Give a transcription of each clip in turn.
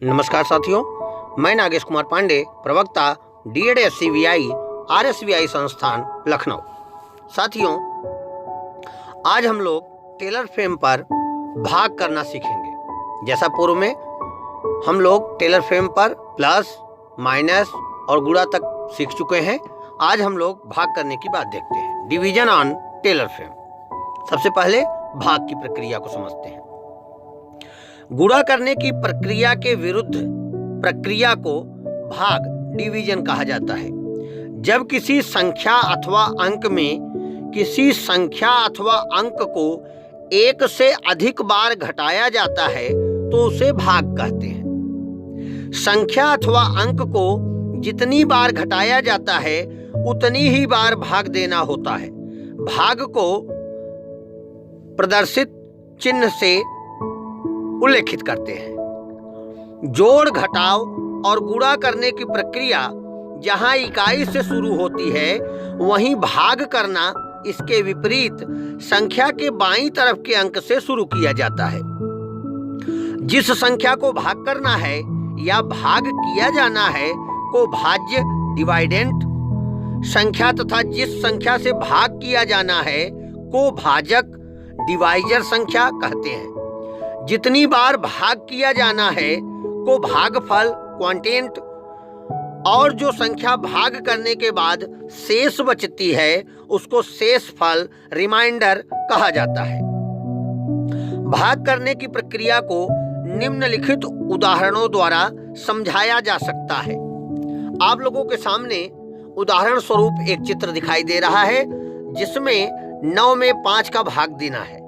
नमस्कार साथियों, मैं नागेश कुमार पांडे, प्रवक्ता DED SCBI RSBI संस्थान लखनऊ। साथियों, आज हम लोग टेलर फ्रेम पर भाग करना सीखेंगे। जैसा पूर्व में हम लोग टेलर फ्रेम पर प्लस, माइनस और गुणा तक सीख चुके हैं। आज हम लोग भाग करने की बात देखते हैं। Division on tailor frame. सबसे पहले भाग की प्रक्रिया को समझते हैं। गुणा करने की प्रक्रिया के विरुद्ध प्रक्रिया को भाग डिवीजन कहा जाता है। जब किसी संख्या अथवा अंक में किसी संख्या अथवा अंक को एक से अधिक बार घटाया जाता है तो उसे भाग कहते हैं। संख्या अथवा अंक को जितनी बार घटाया जाता है उतनी ही बार भाग देना होता है। भाग को प्रदर्शित चिन्ह से उल्लेखित करते हैं। जोड़, घटाव और गुणा करने की प्रक्रिया जहां इकाई से शुरू होती है, वहीं भाग करना इसके विपरीत संख्या के बाईं तरफ के अंक से शुरू किया जाता है। जिस संख्या को भाग करना है या भाग किया जाना है को भाज्य डिवाइडेंट संख्या तथा जिस संख्या से भाग किया जाना है को भाजक डिवाइजर संख्या कहते हैं। जितनी बार भाग किया जाना है को भागफल क्वांटेंट और जो संख्या भाग करने के बाद शेष बचती है उसको शेषफल रिमाइंडर कहा जाता है। भाग करने की प्रक्रिया को निम्नलिखित उदाहरणों द्वारा समझाया जा सकता है। आप लोगों के सामने उदाहरण स्वरूप एक चित्र दिखाई दे रहा है जिसमें 9 में 5 का भाग देना है।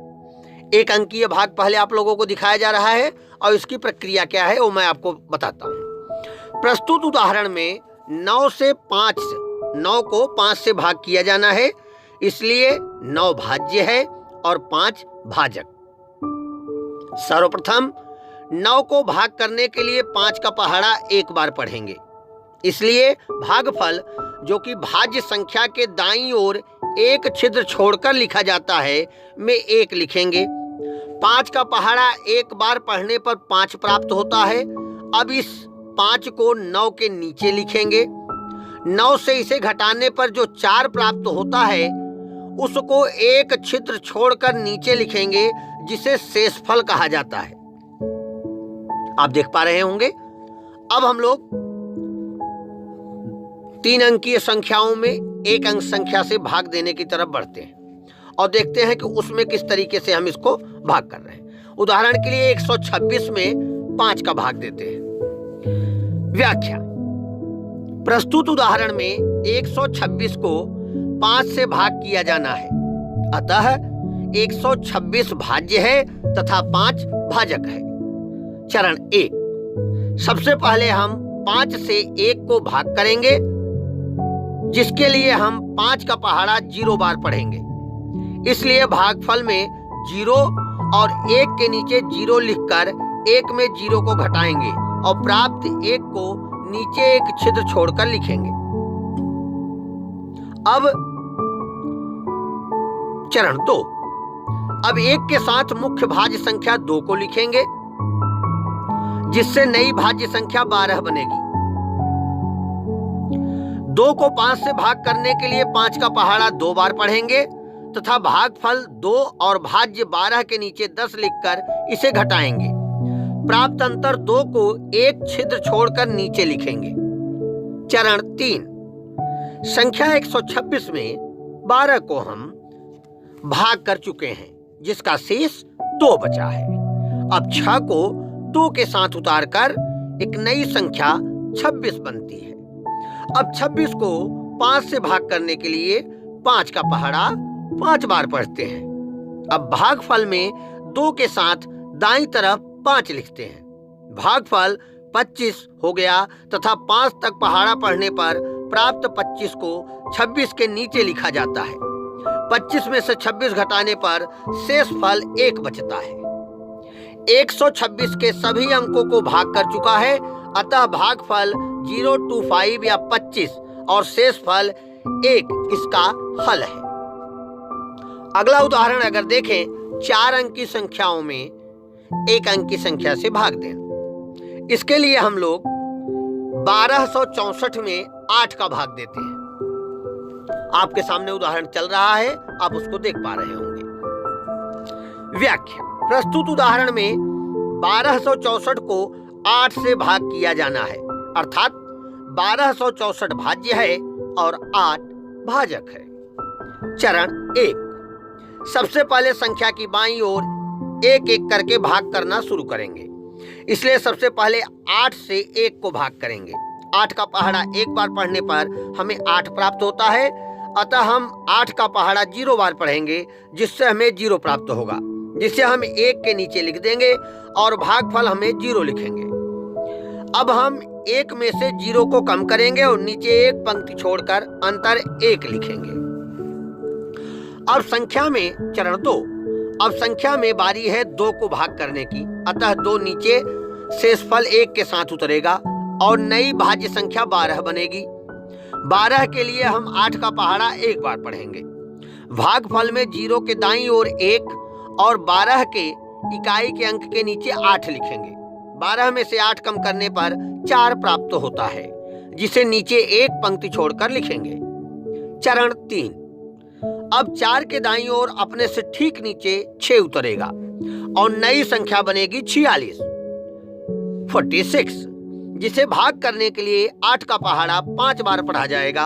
एक अंकीय भाग पहले आप लोगों को दिखाया जा रहा है और इसकी प्रक्रिया क्या है वो मैं आपको बताता हूँ। प्रस्तुत उदाहरण में 9 को 5 से भाग किया जाना है, इसलिए 9 भाज्य है और 5 भाजक। सर्वप्रथम 9 को भाग करने के लिए 5 का पहाड़ा एक बार पढ़ेंगे, इसलिए भागफल जो कि भाज्य संख्या के दाईं ओर एक छिद्र छोड़कर लिखा जाता है में 1 लिखेंगे। 5 का पहाड़ा एक बार पढ़ने पर 5 प्राप्त होता है। अब इस 5 को 9 के नीचे लिखेंगे। 9 से इसे घटाने पर जो 4 प्राप्त होता है उसको एक छिद्र छोड़कर नीचे लिखेंगे जिसे शेषफल कहा जाता है। आप देख पा रहे होंगे। अब हम लोग 3 अंकीय संख्याओं में एक अंक संख्या से भाग देने की तरफ बढ़ते हैं और देखते हैं कि उसमें किस तरीके से हम इसको भाग कर रहे हैं। उदाहरण के लिए 126 में 5 का भाग देते हैं। व्याख्या। प्रस्तुत उदाहरण में 126 को 5 से भाग किया जाना है, अतः 126 भाज्य है तथा 5 भाजक है। चरण 1। सबसे पहले हम 5 से 1 को भाग करेंगे, जिसके लिए हम 5 का पहाड़ा 0 बार पढ़ेंगे, इसलिए भागफल में 0 और 1 के नीचे 0 लिखकर 1 में 0 को घटाएंगे और प्राप्त 1 को नीचे एक छिद्र छोड़कर लिखेंगे। अब चरण 2। अब 1 के साथ मुख्य भाज्य संख्या 2 को लिखेंगे, जिससे नई भाज्य संख्या 12 बनेगी। 2 को 5 से भाग करने के लिए 5 का पहाड़ा 2 बार पढ़ेंगे तथा भागफल 2 और भाज्य 12 के नीचे 10 लिखकर इसे घटाएंगे। प्राप्त अंतर 2 को एक छिद्र छोड़कर नीचे लिखेंगे। चरण 3। संख्या 126 में 12 को हम भाग कर चुके हैं, जिसका शेष 2 बचा है। अब 6 को 2 के साथ उतारकर एक नई संख्या 26 बनती है। अब 26 को 5 से भाग करने के लिए 5 का पहाड़ा 5 बार पढ़ते हैं। अब भागफल में 2 के साथ दाईं तरफ 5 लिखते हैं। भागफल 25 हो गया तथा 5 तक पहाड़ा पढ़ने पर प्राप्त 25 को 26 के नीचे लिखा जाता है। 25 में से 26 घटाने पर शेषफल 1 बचता है। 126 के सभी अंकों को भाग कर चुका है, अतः भागफल 025 या 25 और शेषफल 1 इसका हल है। अगला उदाहरण अगर देखें, 4 अंक की संख्याओं में 1 अंक की संख्या से भाग दें। इसके लिए हम लोग 1264 में 8 का भाग देते हैं। आपके सामने उदाहरण चल रहा है, आप उसको देख पा रहे होंगे। व्याख्या: प्रस्तुत उदाहरण में 1264 को 8 से भाग किया जाना है, अर्थात 1264 भाज्य है और 8 भाजक है। चरण 1: सबसे पहले संख्या की बाईं ओर एक एक करके भाग करना शुरू करेंगे। इसलिए सबसे पहले 8 से 1 को भाग करेंगे। 8 का पहाड़ा एक बार पढ़ने पर हमें 8 प्राप्त होता है, अतः हम 8 का पहाड़ा 0 बार पढ़ेंगे, जिससे हमें 0 प्राप्त होगा, जिसे हम 1 के नीचे लिख देंगे और भागफल हमें 0 लिखेंगे। अब हम 1 में से 0 को कम करेंगे और नीचे एक पंक्ति छोड़कर अंतर 1 लिखेंगे। अब संख्या में चरण 2: अब संख्या में बारी है 2 को भाग करने की, अतः 2 नीचे शेषफल 1 के साथ उतरेगा और नई भाज्य संख्या 12 बनेगी। 12 के लिए हम 8 का पहाड़ा 1 बार पढ़ेंगे। भागफल में 0 के दाईं ओर 1 और 12 के इकाई के अंक के नीचे 8 लिखेंगे। 12 में से 8 कम करने पर 4 प्राप्त होता है, जिसे नीचे एक पंक्ति छोड़कर लिखेंगे। चरण 3: अब 4 के दाईं ओर अपने से ठीक नीचे 6 उतरेगा और नई संख्या बनेगी 46, जिसे भाग करने के लिए 8 का पहाड़ा 5 बार पढ़ा जाएगा।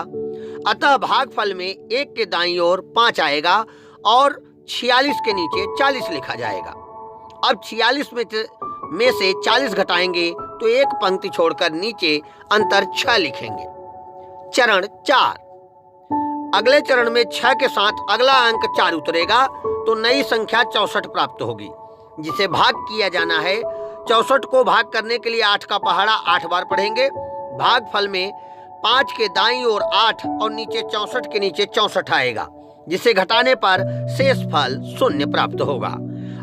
अतः भागफल में 1 के दाईं ओर 5 आएगा और 46 के नीचे 40 लिखा जाएगा। अब 46 में से 40 घटाएंगे तो एक पंक्ति छोड़कर नीचे अंतर 6 लिखेंगे। चरण 4: अगले चरण में 6 के साथ अगला अंक 4 उतरेगा तो नई संख्या 64 प्राप्त होगी, जिसे भाग किया जाना है। 64 को भाग करने के लिए 8 का पहाड़ा 8 बार पढ़ेंगे। भागफल में 5 के दाईं ओर 8 और नीचे 64 के नीचे 64 आएगा, जिसे घटाने पर शेषफल 0 प्राप्त होगा।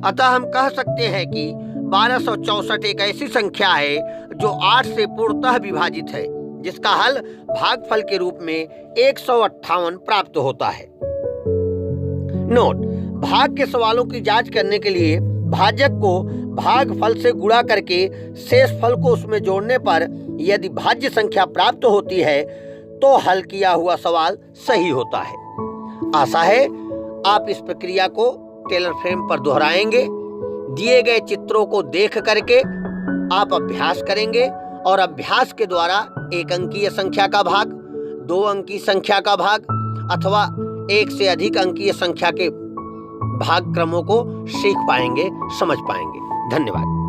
अतः हम कह सकते हैं कि 1264 एक ऐसी संख्या है जो 8 से पूर्णतः विभाजित है, जिसका हल भागफल के रूप में 158 प्राप्त होता है। नोट: भाग के सवालों की जांच करने के लिए भाजक को भागफल से गुणा करके शेषफल को उसमें जोड़ने पर यदि भाज्य संख्या प्राप्त होती है तो हल किया हुआ सवाल सही होता है। आशा है आप इस प्रक्रिया को टेलर फ्रेम पर दोहराएंगे। दिए गए चित्रों को देख करके आप अभ्यास करेंगे और अभ्यास के द्वारा 1 अंकीय संख्या का भाग, 2 अंकीय संख्या का भाग अथवा 1 से अधिक अंकीय संख्या के भाग क्रमों को सीख पाएंगे, समझ पाएंगे। धन्यवाद।